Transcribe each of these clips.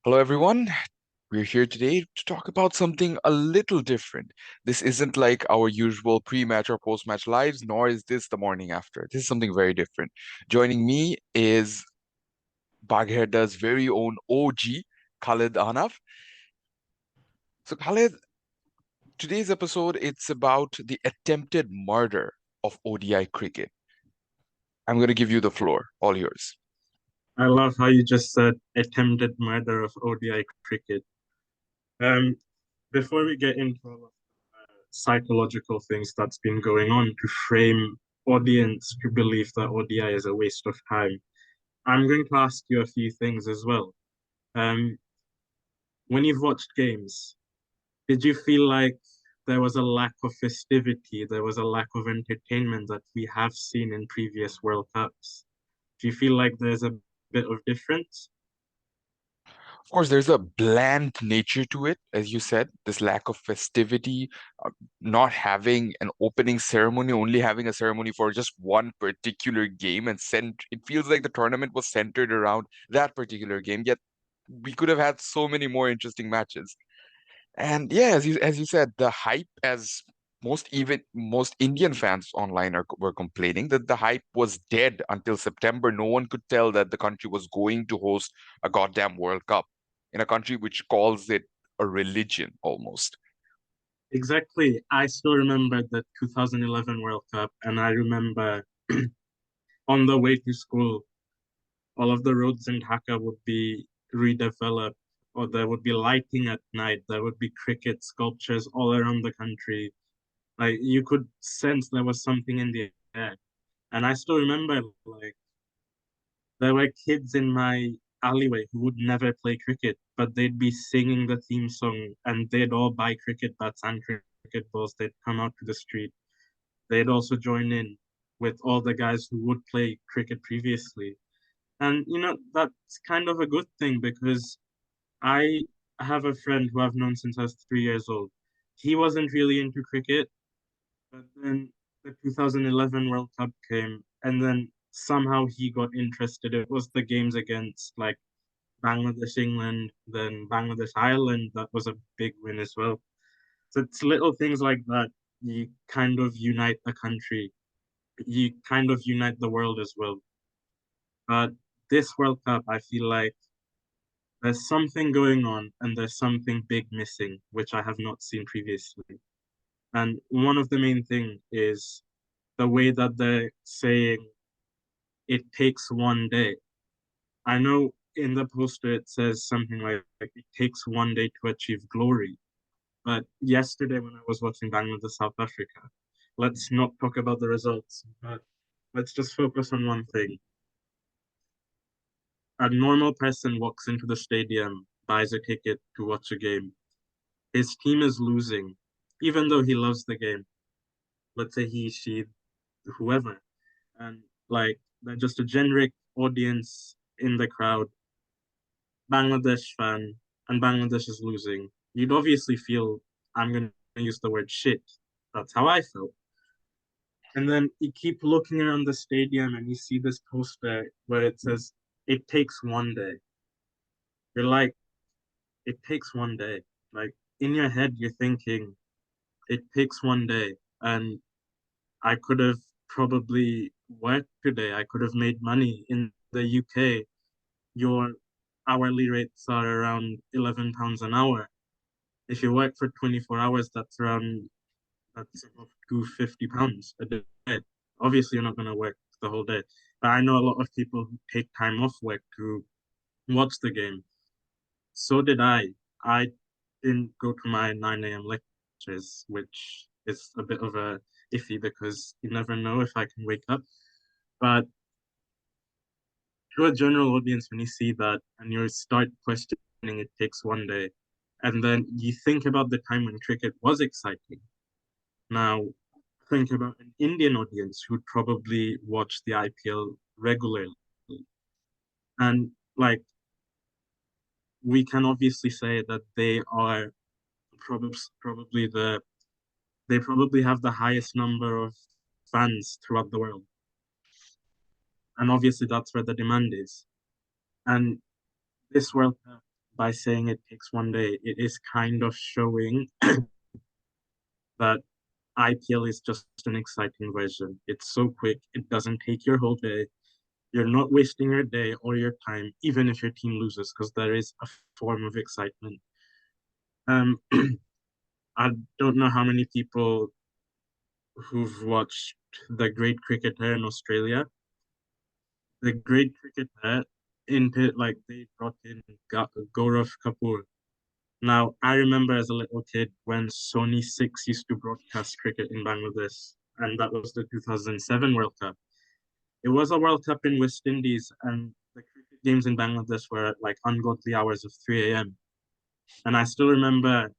Hello, everyone. We're here today to talk about something a little different. This isn't like our usual pre-match or post-match lives, nor is this the morning after. This is something very different. Joining me is Bagherda's very own OG, Khalid Anaf. So, Khalid, today's episode, it's about the attempted murder of ODI cricket. I'm going to give you the floor, all yours. I love how you just said attempted murder of ODI cricket. Um, Before we get into all of the psychological things that's been going on to frame audience to believe that ODI is a waste of time, I'm going to ask you a few things as well. Um, when you've watched games, did you feel like there was a lack of festivity, there was a lack of entertainment that we have seen in previous World Cups? Do you feel like there's a bit of difference? Of course, there's a bland nature to it, as you said, this lack of festivity, not having an opening ceremony, only having a ceremony for just one particular game, and it feels like the tournament was centered around that particular game, yet we could have had so many more interesting matches. And yeah, as you said, the hype, as most Indian fans online were complaining that the hype was dead until September. No one could tell that the country was going to host a goddamn World Cup in a country which calls it a religion almost. Exactly. I still remember the 2011 World Cup, and I remember on the way to school, all of the roads in Dhaka would be redeveloped, or there would be lighting at night. There would be cricket sculptures all around the country. Like you could sense there was something in the air. And I still remember, like, there were kids in my alleyway who would never play cricket, but they'd be singing the theme song, and they'd all buy cricket bats and cricket balls. They'd come out to the street. They'd also join in with all the guys who would play cricket previously. And, that's kind of a good thing because I have a friend who I've known since I was 3 years old. He wasn't really into cricket, but then the 2011 World Cup came, and then somehow he got interested. It was the games against like Bangladesh, England, then Bangladesh, Ireland. That was a big win as well. So it's little things like that. You kind of unite a country, you kind of unite the world as well. But this World Cup, I feel like there's something going on and there's something big missing, which I have not seen previously. And one of the main thing is the way that they're saying it takes one day. I know in the poster it says something like it takes one day to achieve glory. But yesterday when I was watching Bangladesh South Africa, let's not talk about the results, but let's just focus on one thing. A normal person walks into the stadium, buys a ticket to watch a game. His team is losing, even though he loves the game. Let's say he, she, whoever. And like, they're just a generic audience in the crowd, Bangladesh fan, and Bangladesh is losing. You'd obviously feel, I'm going to use the word shit. That's how I felt. And then you keep looking around the stadium and you see this poster where it says, it takes one day. You're like, it takes one day. Like in your head, you're thinking, it takes one day. And I could have probably worked today. I could have made money in the UK. Your hourly rates are around £11 an hour. If you work for 24 hours, that's about £250 a day. Obviously, you're not going to work the whole day. But I know a lot of people who take time off work to watch the game. So did I. I didn't go to my 9 a.m. lectures, which is a bit of a iffy because you never know if I can wake up. But to a general audience, when you see that and you start questioning it takes one day, and then you think about the time when cricket was exciting. Now, think about an Indian audience who'd probably watch the IPL regularly. And like, we can obviously say that they are probably they probably have the highest number of fans throughout the world. And obviously that's where the demand is. And this World Cup, by saying it takes one day, it is kind of showing that IPL is just an exciting version. It's so quick, it doesn't take your whole day. You're not wasting your day or your time, even if your team loses, because there is a form of excitement. Um, I don't know how many people who've watched The Great Cricketer in Australia. The Great Cricketer into like they brought in Gaurav Kapoor. Now I remember as a little kid when Sony 6 used to broadcast cricket in Bangladesh, and that was the 2007 World Cup. It was a World Cup in West Indies, and the cricket games in Bangladesh were at like ungodly hours of 3 a.m. And I still remember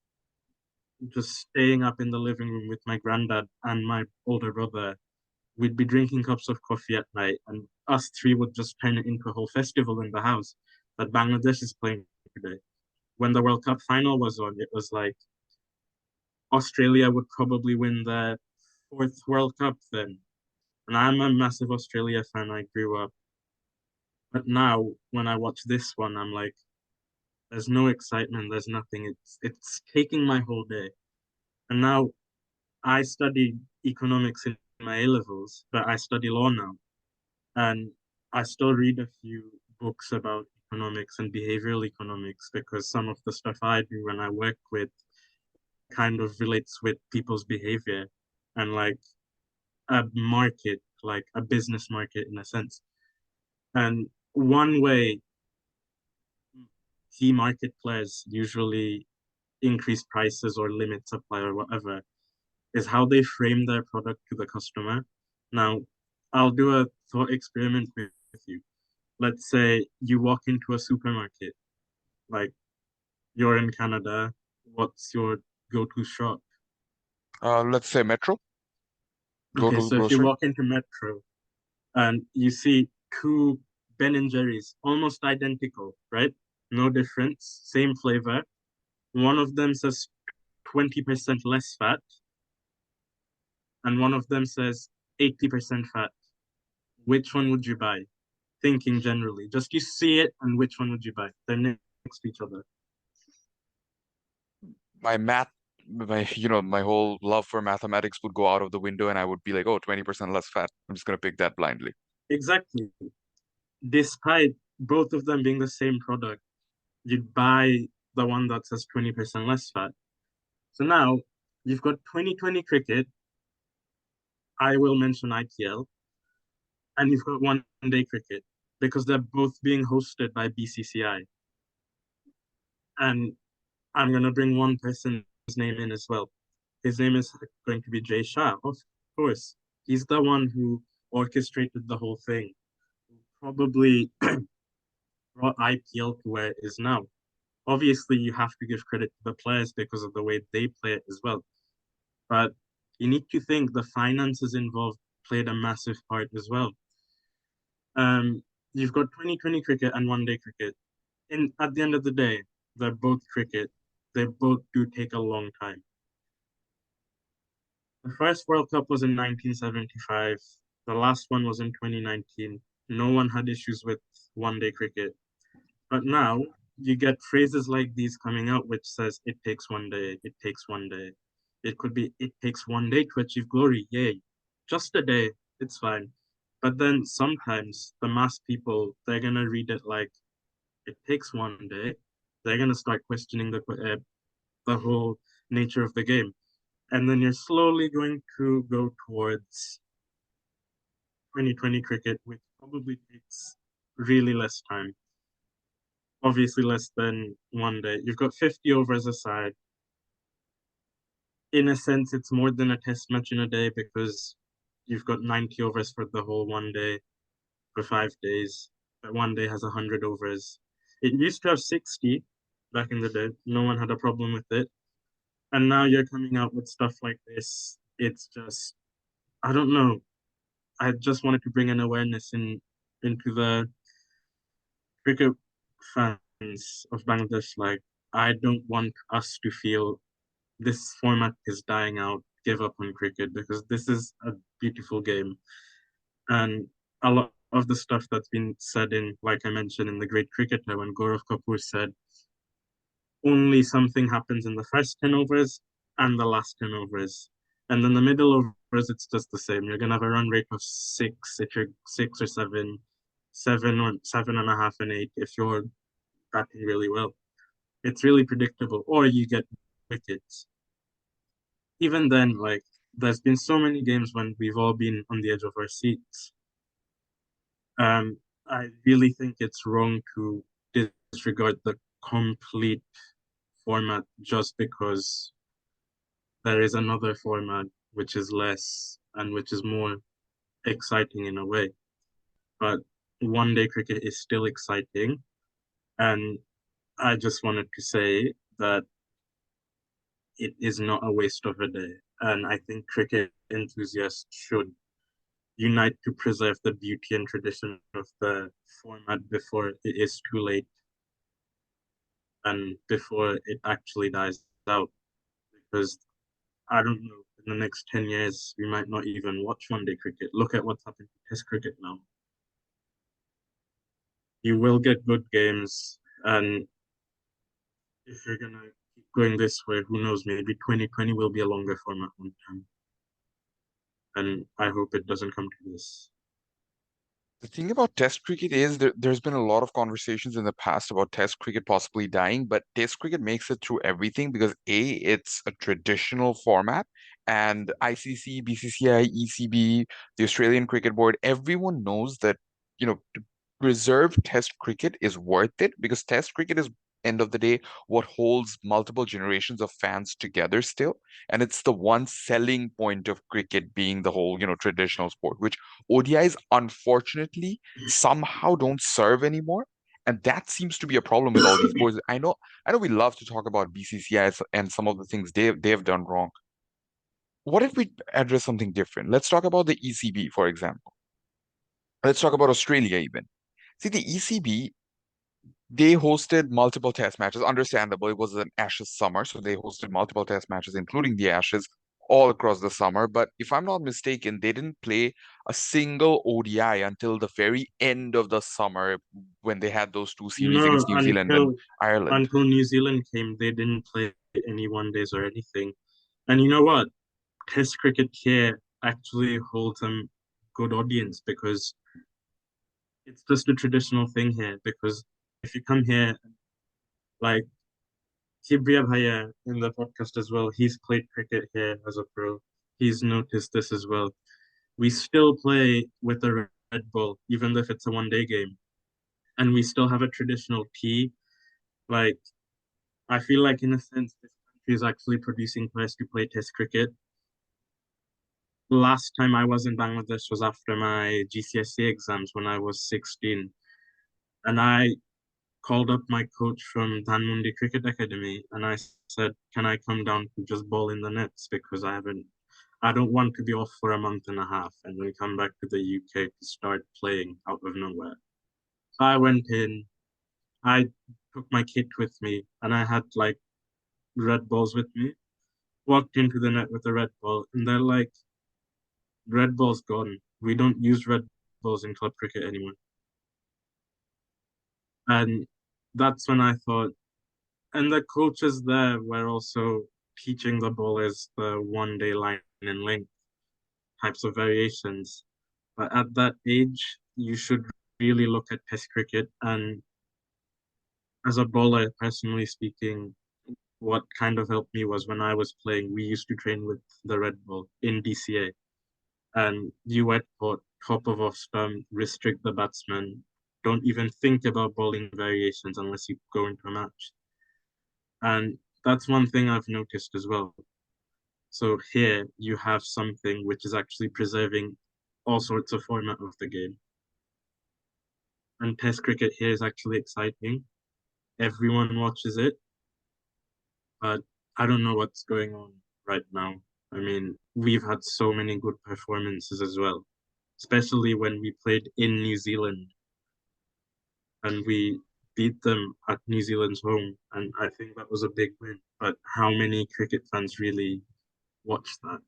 just staying up in the living room with my granddad and my older brother. We'd be drinking cups of coffee at night, and us three would just turn it into a whole festival in the house that Bangladesh is playing today. When the World Cup final was on, it was like Australia would probably win the fourth World Cup then. And I'm a massive Australia fan. I grew up. But now, when I watch this one, I'm like, there's no excitement. There's nothing. It's taking my whole day. And now I studied economics in my A levels, but I study law now, and I still read a few books about economics and behavioral economics because some of the stuff I do when I work with kind of relates with people's behavior and like a market, like a business market in a sense. And one way key market players usually increase prices or limit supply or whatever is how they frame their product to the customer. Now, I'll do a thought experiment with you. Let's say you walk into a supermarket, like you're in Canada, what's your go-to shop? Let's say Metro, go Okay, to so if you grocery. walk into Metro and you see two Ben and Jerry's almost identical, right? No difference, same flavor. One of them says 20% less fat, and one of them says 80% fat. Which one would you buy? Thinking generally, just you see it, and which one would you buy? They're next to each other. My math, my whole love for mathematics would go out of the window and I would be like, oh, 20% less fat. I'm just gonna pick that blindly. Exactly. Despite both of them being the same product, you'd buy the one that says 20% less fat. So now you've got 2020 cricket. I will mention IPL, and you've got one day cricket because they're both being hosted by BCCI. And I'm going to bring one person's name in as well. His name is going to be Shah, of course. He's the one who orchestrated the whole thing, probably brought IPL to where it is now. Obviously, you have to give credit to the players because of the way they play it as well. But you need to think the finances involved played a massive part as well. You've got 2020 cricket and one day cricket. And at the end of the day, they're both cricket. They both do take a long time. The first World Cup was in 1975. The last one was in 2019. No one had issues with one day cricket. But now you get phrases like these coming out, which says it takes one day, it takes one day. It could be it takes one day to achieve glory. Yay. Just a day, it's fine. But then sometimes the mass people, they're gonna read it like it takes one day. They're gonna start questioning the whole nature of the game. And then you're slowly going to go towards 2020 cricket, which probably takes really less time, obviously less than one day. You've got 50 overs aside. In a sense, it's more than a test match in a day because you've got 90 overs for the whole one day for 5 days. But one day has 100 overs. It used to have 60 back in the day. No one had a problem with it. And now you're coming out with stuff like this. It's just, I don't know. I just wanted to bring an awareness into the cricket fans of Bangladesh. Like, I don't want us to feel this format is dying out, give up on cricket because this is a beautiful game. And a lot of the stuff that's been said in, like I mentioned, in The Great Cricketer, when Gaurav Kapoor said, only something happens in the first 10 overs and the last 10 overs. And then the middle overs, it's just the same. You're going to have a run rate of six if you're 6 or 7, 7 or 7.5 and 8 if you're batting really well. It's really predictable. Or you get wickets. Even then, like, there's been so many games when we've all been on the edge of our seats. I really think it's wrong to disregard the complete format just because there is another format which is less and which is more exciting in a way. But one day cricket is still exciting. And I just wanted to say that it is not a waste of a day. And I think cricket enthusiasts should unite to preserve the beauty and tradition of the format before it is too late and before it actually dies out. Because I don't know, in the next 10 years, we might not even watch one day cricket. Look at what's happened to Test cricket now. You will get good games, and if you're going to keep going this way, who knows, maybe 2020 will be a longer format one time. And I hope it doesn't come to this. The thing about Test cricket is there's been a lot of conversations in the past about Test cricket possibly dying, but Test cricket makes it through everything because A, it's a traditional format, and ICC, BCCI, ECB, the Australian Cricket Board, everyone knows that, to preserve Test cricket is worth it because Test cricket is, end of the day, what holds multiple generations of fans together still. And it's the one selling point of cricket being the whole, traditional sport, which ODIs unfortunately somehow don't serve anymore. And that seems to be a problem with all these boards. I know we love to talk about BCCI and some of the things they've done wrong. What if we address something different? Let's talk about the ECB, for example. Let's talk about Australia even. See, the ECB, they hosted multiple test matches. Understandable, it was an Ashes summer, so they hosted multiple test matches, including the Ashes, all across the summer. But if I'm not mistaken, they didn't play a single ODI until the very end of the summer when they had those two series No, against New Zealand and Ireland. until New Zealand came, they didn't play any one days or anything. And you know what? Test cricket here actually holds a good audience because it's just a traditional thing here. Because if you come here, like Kibriya Bhaiya in the podcast as well, he's played cricket here as a pro. He's noticed this as well. We still play with a red ball, even if it's a one-day game, and we still have a traditional tee. Like I feel like in a sense, this country is actually producing players to play Test cricket. Last time I was in Bangladesh was after my GCSE exams when I was 16, and I called up my coach from Dhanmondi Cricket Academy and I said, "Can I come down to just bowl in the nets because I don't want to be off for a month and a half and then come back to the UK to start playing out of nowhere." So I went in, I took my kit with me, and I had like red balls with me. Walked into the net with a red ball, and they're like, "Red ball's gone. We don't use red balls in club cricket anymore." And that's when I thought, and the coaches there were also teaching the bowlers the one day line and length types of variations. But at that age, you should really look at Test cricket. And as a bowler, personally speaking, what kind of helped me was when I was playing, we used to train with the red ball in DCA. And you wet put, top of off stump, restrict the batsman. Don't even think about bowling variations unless you go into a match. And that's one thing I've noticed as well. So here you have something which is actually preserving all sorts of format of the game. And Test cricket here is actually exciting. Everyone watches it, but I don't know what's going on right now. I mean, we've had so many good performances as well, especially when we played in New Zealand and we beat them at New Zealand's home. And I think that was a big win. But how many cricket fans really watched that?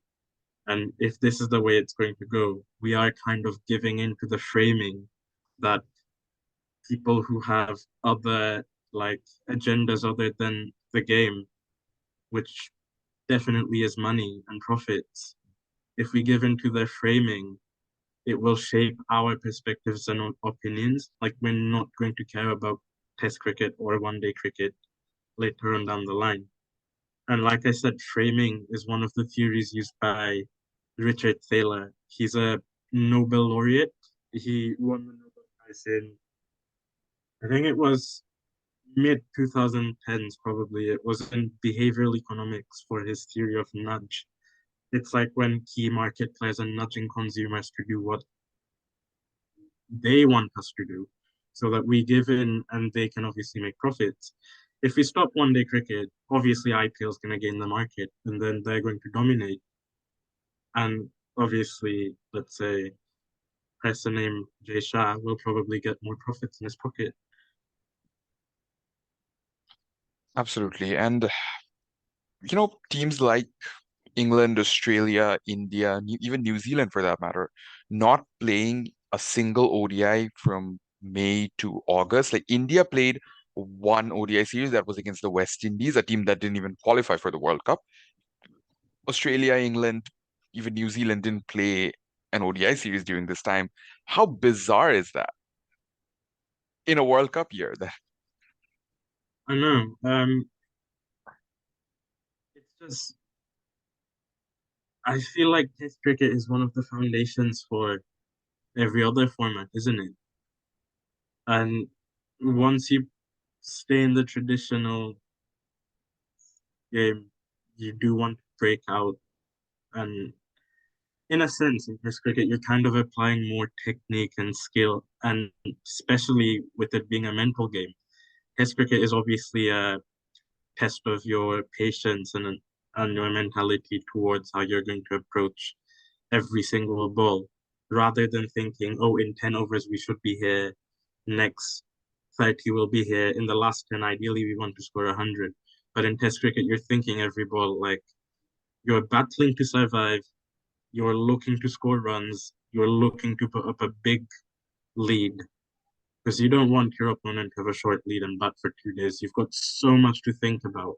And if this is the way it's going to go, we are kind of giving into the framing that people who have other like agendas other than the game, which definitely is money and profits. If we give into their framing, it will shape our perspectives and opinions. Like we're not going to care about test cricket or one-day cricket later on down the line. And like I said, framing is one of the theories used by Richard Thaler. He's a Nobel laureate. He won the Nobel Prize in, I think it was mid 2010s, probably. It was in behavioral economics for his theory of nudge. It's like when key market players are nudging consumers to do what they want us to do so that we give in and they can obviously make profits. If we stop one day cricket, obviously IPL is going to gain the market and then they're going to dominate. And obviously, let's say, person named Jay Shah will probably get more profits in his pocket. Absolutely. And, teams like England, Australia, India, even New Zealand for that matter, not playing a single ODI from May to August. Like India played one ODI series that was against the West Indies, a team that didn't even qualify for the World Cup. Australia, England, even New Zealand didn't play an ODI series during this time. How bizarre is that in a World Cup year? That I know. It's just I feel like Test cricket is one of the foundations for every other format, isn't it? And once you stay in the traditional game, you do want to break out. And in a sense, in Test cricket, you're kind of applying more technique and skill, and especially with it being a mental game. Test cricket is obviously a test of your patience and your mentality towards how you're going to approach every single ball, rather than thinking, oh, in 10 overs we should be here, next 30 will be here, in the last 10 ideally we want to score 100. But in Test cricket, you're thinking every ball, like you're battling to survive, you're looking to score runs, you're looking to put up a big lead because you don't want your opponent to have a short lead and bat for 2 days. You've got so much to think about.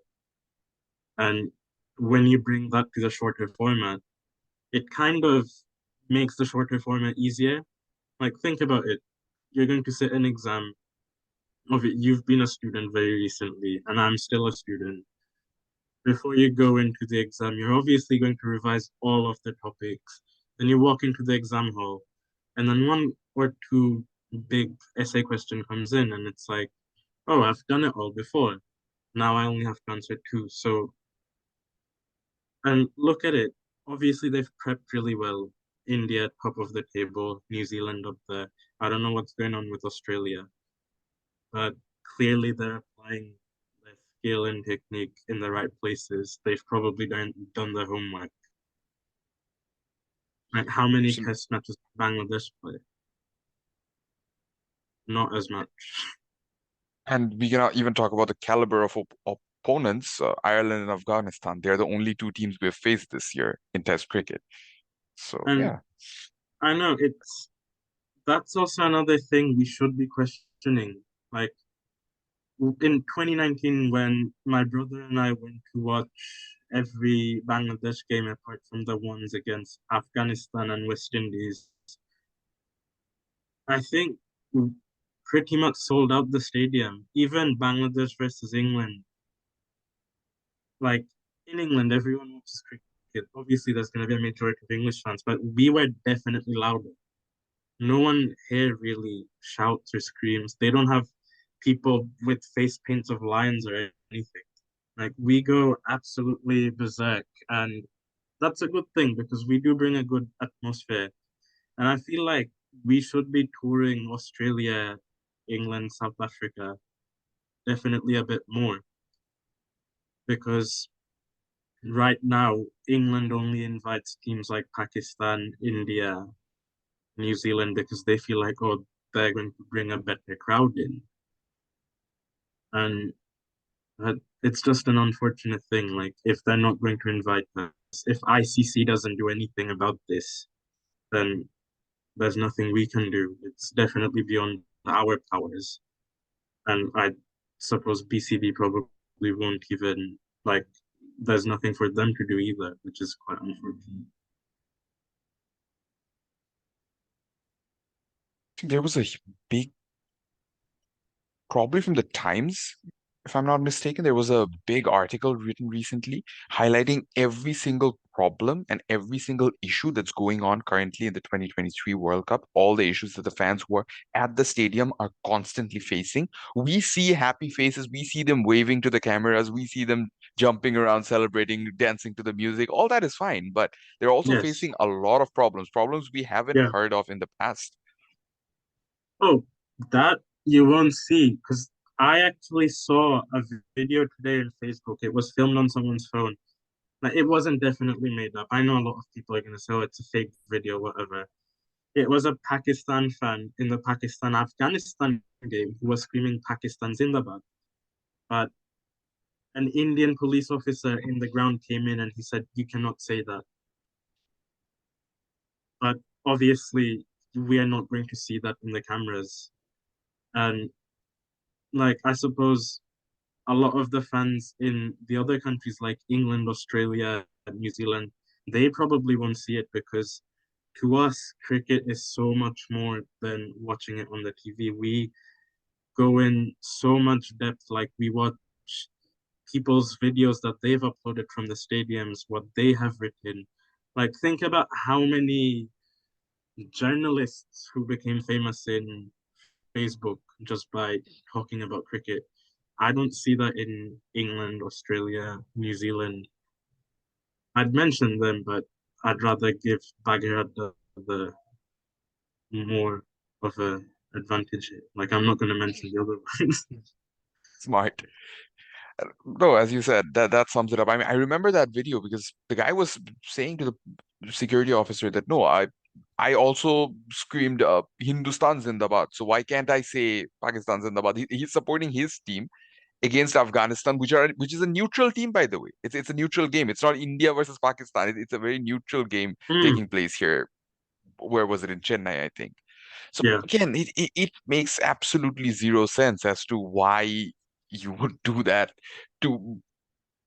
And when you bring that to the shorter format, it kind of makes the shorter format easier. Like, think about it. You're going to sit an exam of it. You've been a student very recently, and I'm still a student. Before you go into the exam, you're obviously going to revise all of the topics. Then you walk into the exam hall, and then one or two big essay question comes in, and it's like, oh, I've done it all before. Now I only have to answer two. So, and look at it. Obviously, they've prepped really well. India top of the table, New Zealand up there. I don't know what's going on with Australia, but clearly they're applying their skill and technique in the right places. They've probably done their homework. Like how many test matches did Bangladesh play? Not as much. And we cannot even talk about the caliber of opponents, Ireland and Afghanistan. They're the only two teams we've faced this year in Test cricket. So And yeah, I know that's also another thing we should be questioning. Like in 2019, when my brother and I went to watch every Bangladesh game apart from the ones against Afghanistan and West Indies, I think we pretty much sold out the stadium. Even Bangladesh versus England, like in England, everyone watches cricket. Obviously, there's going to be a majority of English fans, but we were definitely louder. No one here really shouts or screams. They don't have people with face paints of lions or anything. Like we go absolutely berserk, and that's a good thing because we do bring a good atmosphere. And I feel like we should be touring Australia, England, South Africa definitely a bit more because right now England only invites teams like Pakistan, India, New Zealand because they feel like, oh, they're going to bring a better crowd in. And it's just an unfortunate thing. Like, if they're not going to invite us, if ICC doesn't do anything about this, then there's nothing we can do. It's definitely beyond our powers. And suppose BCB probably won't even like. There's nothing for them to do either, which is quite unfortunate. There was a big, probably from the Times, if I'm not mistaken, there was a big article written recently highlighting every single problem and every single issue that's going on currently in the 2023 World Cup. All the issues that the fans who are at the stadium are constantly facing. We see happy faces, we see them waving to the cameras, we see them jumping around, celebrating, dancing to the music. All that is fine, but they're also Yes. facing a lot of problems, problems we haven't Yeah. heard of in the past. Oh, that you won't see because I actually saw a video today on Facebook. It was filmed on someone's phone. Like, it wasn't definitely made up. I know a lot of people are going to say, oh, it's a fake video, whatever. It was a Pakistan fan in the Pakistan-Afghanistan game who was screaming Pakistan Zindabad. But an Indian police officer in the ground came in and he said, you cannot say that. But obviously, we are not going to see that in the cameras. And like, I suppose a lot of the fans in the other countries like England, Australia, New Zealand, they probably won't see it because to us, cricket is so much more than watching it on the TV. We go in so much depth, like we watch people's videos that they've uploaded from the stadiums, what they have written. Like, think about how many journalists who became famous in Facebook just by talking about cricket. I don't see that in England, Australia, New Zealand. I'd mention them, but I'd rather give Bagheera the more of a advantage. Like I'm not going to mention the other ones. Smart. No, as you said, that sums it up. I mean, I remember that video because the guy was saying to the security officer that no, I also screamed Hindustan Zindabad. So why can't I say Pakistan Zindabad? He's supporting his team against Afghanistan, which is a neutral team, by the way. It's a neutral game. It's not India versus Pakistan. It's a very neutral game Mm, taking place here. Where was it, in Chennai, I think. So yeah, again, it makes absolutely zero sense as to why you would do that to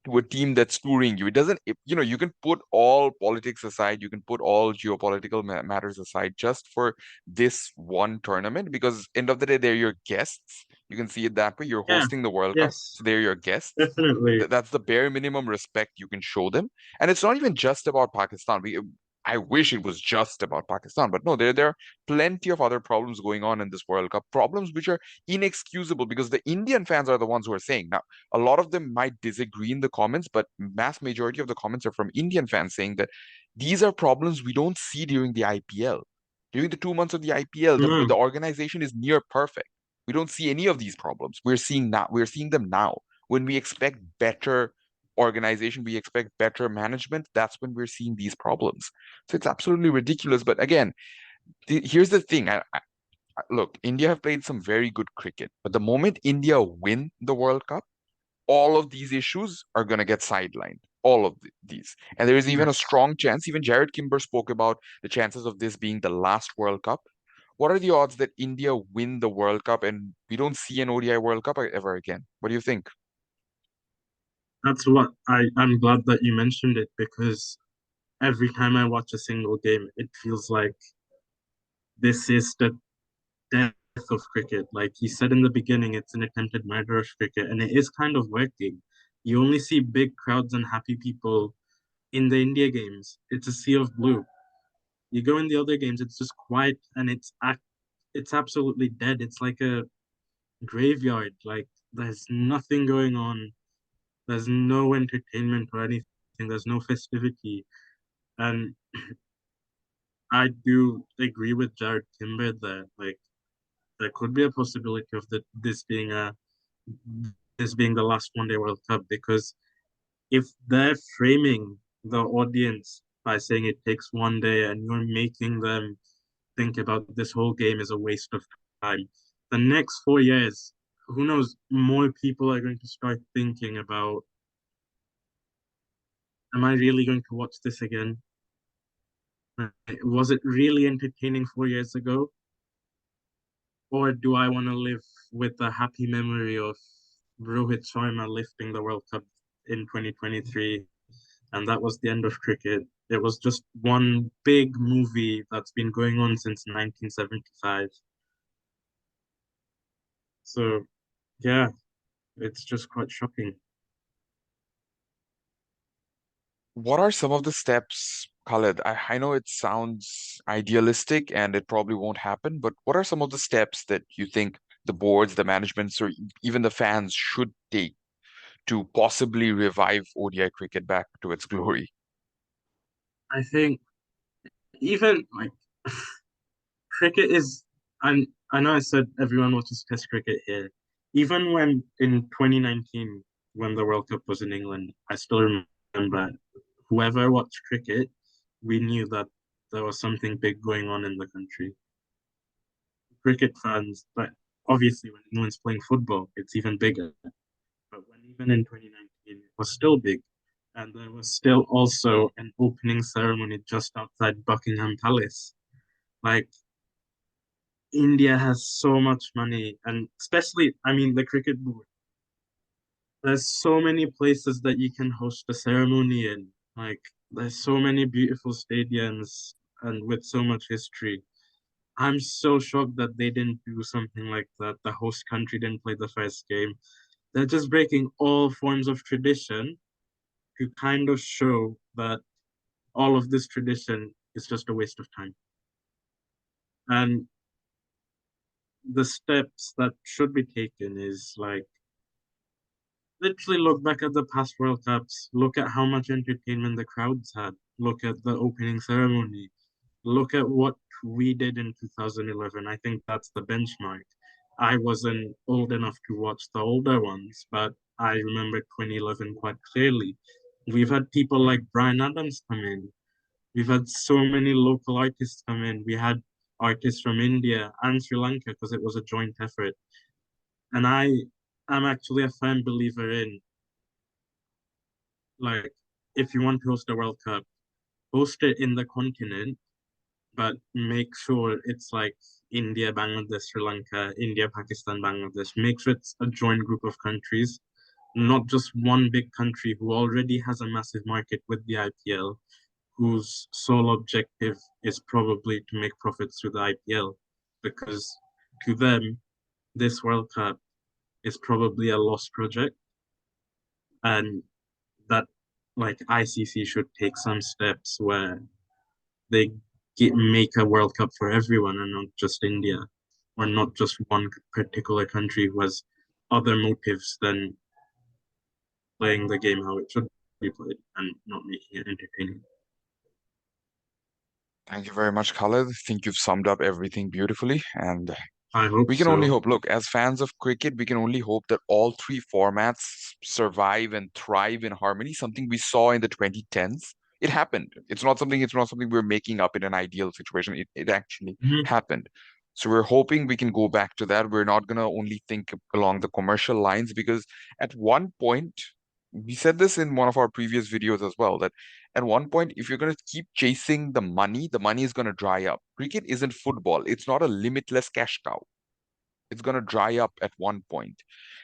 to a team that's touring you. It doesn't, you can put all politics aside, you can put all geopolitical matters aside just for this one tournament because end of the day, they're your guests. You can see it that way. You're yeah, hosting the World Cup, yes, so they're your guests. definitely. That's the bare minimum respect you can show them. And it's not even just about Pakistan. I wish it was just about Pakistan, but no, there are plenty of other problems going on in this World Cup, problems which are inexcusable because the Indian fans are the ones who are saying now a lot of them might disagree in the comments, but mass majority of the comments are from Indian fans saying that these are problems we don't see during the IPL. During the 2 months of the IPL, the No, organization is near perfect. We don't see any of these problems. We're seeing them now. When we expect better organization, we expect better management, that's when we're seeing these problems. So it's absolutely ridiculous. But again, here's the thing. Look, India have played some very good cricket, but the moment India win the World Cup, all of these issues are going to get sidelined. All of these. And there is even a yes, strong chance, even Jared Kimber spoke about the chances of this being the last World Cup. What are the odds that India win the World Cup and we don't see an ODI World Cup ever again? What do you think? that's what I'm glad that you mentioned it because every time I watch a single game, it feels like this is the death of cricket. Like you said in the beginning, it's an attempted murder of cricket, and it is kind of working. You only see big crowds and happy people in the India games. It's a sea of blue. You go in the other games, it's just quiet and it's absolutely dead. It's like a graveyard. Like there's nothing going on. There's no entertainment or anything. There's no festivity. And I do agree with Jared Timber there. Like there could be a possibility of this being the last one day World Cup because if they're framing the audience by saying it takes one day and you're making them think about this whole game is a waste of time, the next 4 years, who knows, more people are going to start thinking about, am I really going to watch this again? Was it really entertaining 4 years ago? Or do I want to live with a happy memory of Rohit Sharma lifting the World Cup in 2023, and that was the end of cricket. It was just one big movie that's been going on since 1975. So, yeah, it's just quite shocking. What are some of the steps, Khaled? I know it sounds idealistic and it probably won't happen, but what are some of the steps that you think the boards, the managements, or even the fans should take to possibly revive ODI cricket back to its glory? I think even like cricket is, and I know I said everyone watches Test cricket here. Even when in 2019, when the World Cup was in England, I still remember whoever watched cricket, we knew that there was something big going on in the country. Cricket fans, but obviously when England's playing football, it's even bigger. But when even in 2019, it was still big. And there was still also an opening ceremony just outside Buckingham Palace. Like, India has so much money, and especially, I mean, the cricket board. There's so many places that you can host a ceremony in. Like, there's so many beautiful stadiums and with so much history. I'm so shocked that they didn't do something like that. The host country didn't play the first game. They're just breaking all forms of tradition to kind of show that all of this tradition is just a waste of time. And the steps that should be taken is like literally look back at the past World Cups, look at how much entertainment the crowds had, look at the opening ceremony, look at what we did in 2011. I think that's the benchmark. I wasn't old enough to watch the older ones, but I remember 2011 quite clearly. We've had people like Brian Adams come in. We've had so many local artists come in. We had artists from India and Sri Lanka because it was a joint effort. And am actually a firm believer in like if you want to host a World Cup, host it in the continent, but make sure it's like India, Bangladesh, Sri Lanka, India, Pakistan, Bangladesh. Make sure it's a joint group of countries, not just one big country who already has a massive market with the IPL, whose sole objective is probably to make profits through the IPL. Because to them, this World Cup is probably a lost project. And that like ICC should take some steps where they make a World Cup for everyone and not just India, or not just one particular country who has other motives than playing the game how it should be played and not making it entertaining. Thank you very much, Khaled. I think you've summed up everything beautifully. And I hope we can only so. hope. Look, as fans of cricket, we can only hope that all three formats survive and thrive in harmony. Something we saw in the 2010s. It happened. It's not something we're making up in an ideal situation. It actually Mhm. happened. So we're hoping we can go back to that. We're not gonna only think along the commercial lines because at one point, we said this in one of our previous videos as well, that at one point, if you're gonna keep chasing the money is gonna dry up. Cricket isn't football. It's not a limitless cash cow. It's going to dry up at one point.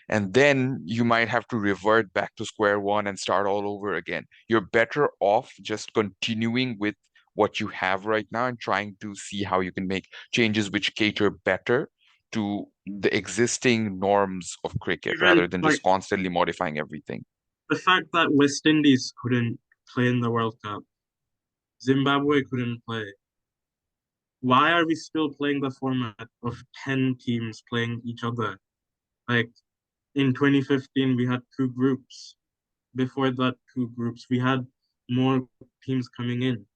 And then you might have to revert back to square one and start all over again. You're better off just continuing with what you have right now and trying to see how you can make changes which cater better to the existing norms of cricket rather Even than like just constantly modifying everything. the fact that West Indies couldn't play in the World Cup, Zimbabwe couldn't play. Why are we still playing the format of 10 teams playing each other? Like in 2015, we had two groups. Before that, two groups. We had more teams coming in.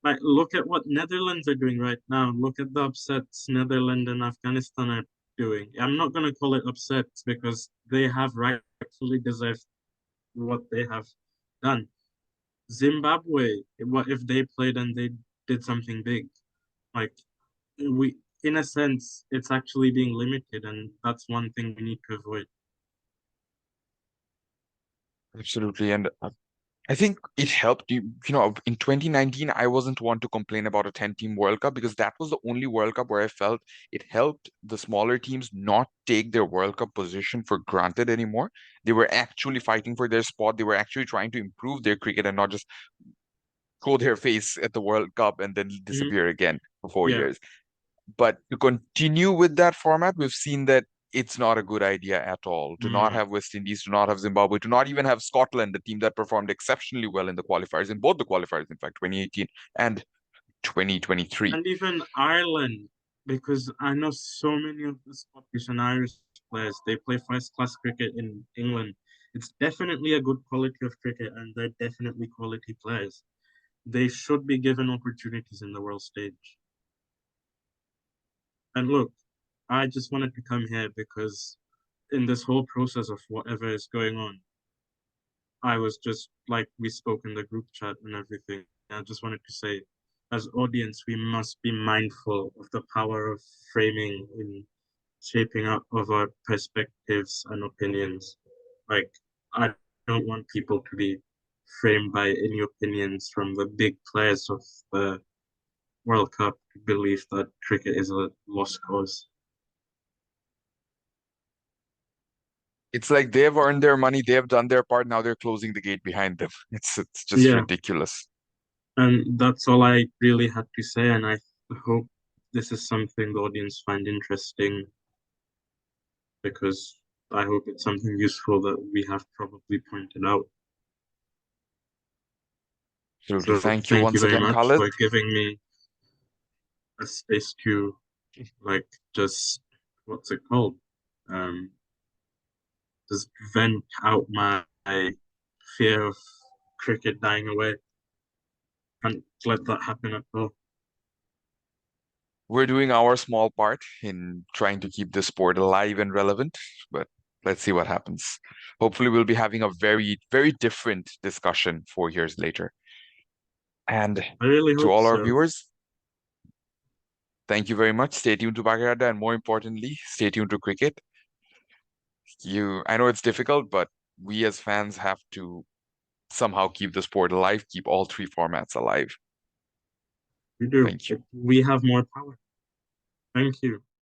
Like, look at what Netherlands are doing right now. Look at the upsets Netherlands and Afghanistan are doing. I'm not going to call it upsets because they have rightfully deserved what they have done. Zimbabwe, what if they played and they did something big? Like, we, in a sense, it's actually being limited, and that's one thing we need to avoid. Absolutely. And I think it helped in 2019, I wasn't one to complain about a 10-team World Cup because that was the only World Cup where I felt it helped the smaller teams not take their World Cup position for granted anymore. They were actually fighting for their spot. They were actually trying to improve their cricket and not just throw their face at the World Cup and then Mhm. disappear again for four Yeah. years. But to continue with that format, we've seen that it's not a good idea at all. To not Mm. have West Indies, to not have Zimbabwe, to not even have Scotland, the team that performed exceptionally well in the qualifiers, in both the qualifiers, in fact, 2018 and 2023. And even Ireland, because I know so many of the Scottish and Irish players, they play first class cricket in England. It's definitely a good quality of cricket, and they're definitely quality players. They should be given opportunities in the world stage. And look, I just wanted to come here because in this whole process of whatever is going on, I was just like we spoke in the group chat and everything. I just wanted to say, as audience, we must be mindful of the power of framing in shaping up of our perspectives and opinions. Like, I don't want people to be framed by any opinions from the big players of the World Cup to believe that cricket is a lost cause. It's like they've earned their money, they've done their part, now they're closing the gate behind them. It's just Yeah, ridiculous. and that's all I really had to say. And I hope this is something the audience find interesting because I hope it's something useful that we have probably pointed out. Absolutely. So Thank you thank you once very again, much Khalid. for giving me a space to like just what's it called? Um, just vent out my fear of cricket dying away. Can't let that happen at all. We're doing our small part in trying to keep the sport alive and relevant, but let's see what happens. Hopefully, we'll be having a very, very different discussion 4 years later. And I really to hope all our so. viewers, thank you very much. Stay tuned to Bagada, and more importantly, stay tuned to cricket. I know it's difficult, but we as fans have to somehow keep the sport alive, keep all three formats alive. We do. Thank you. We have more power. Thank you.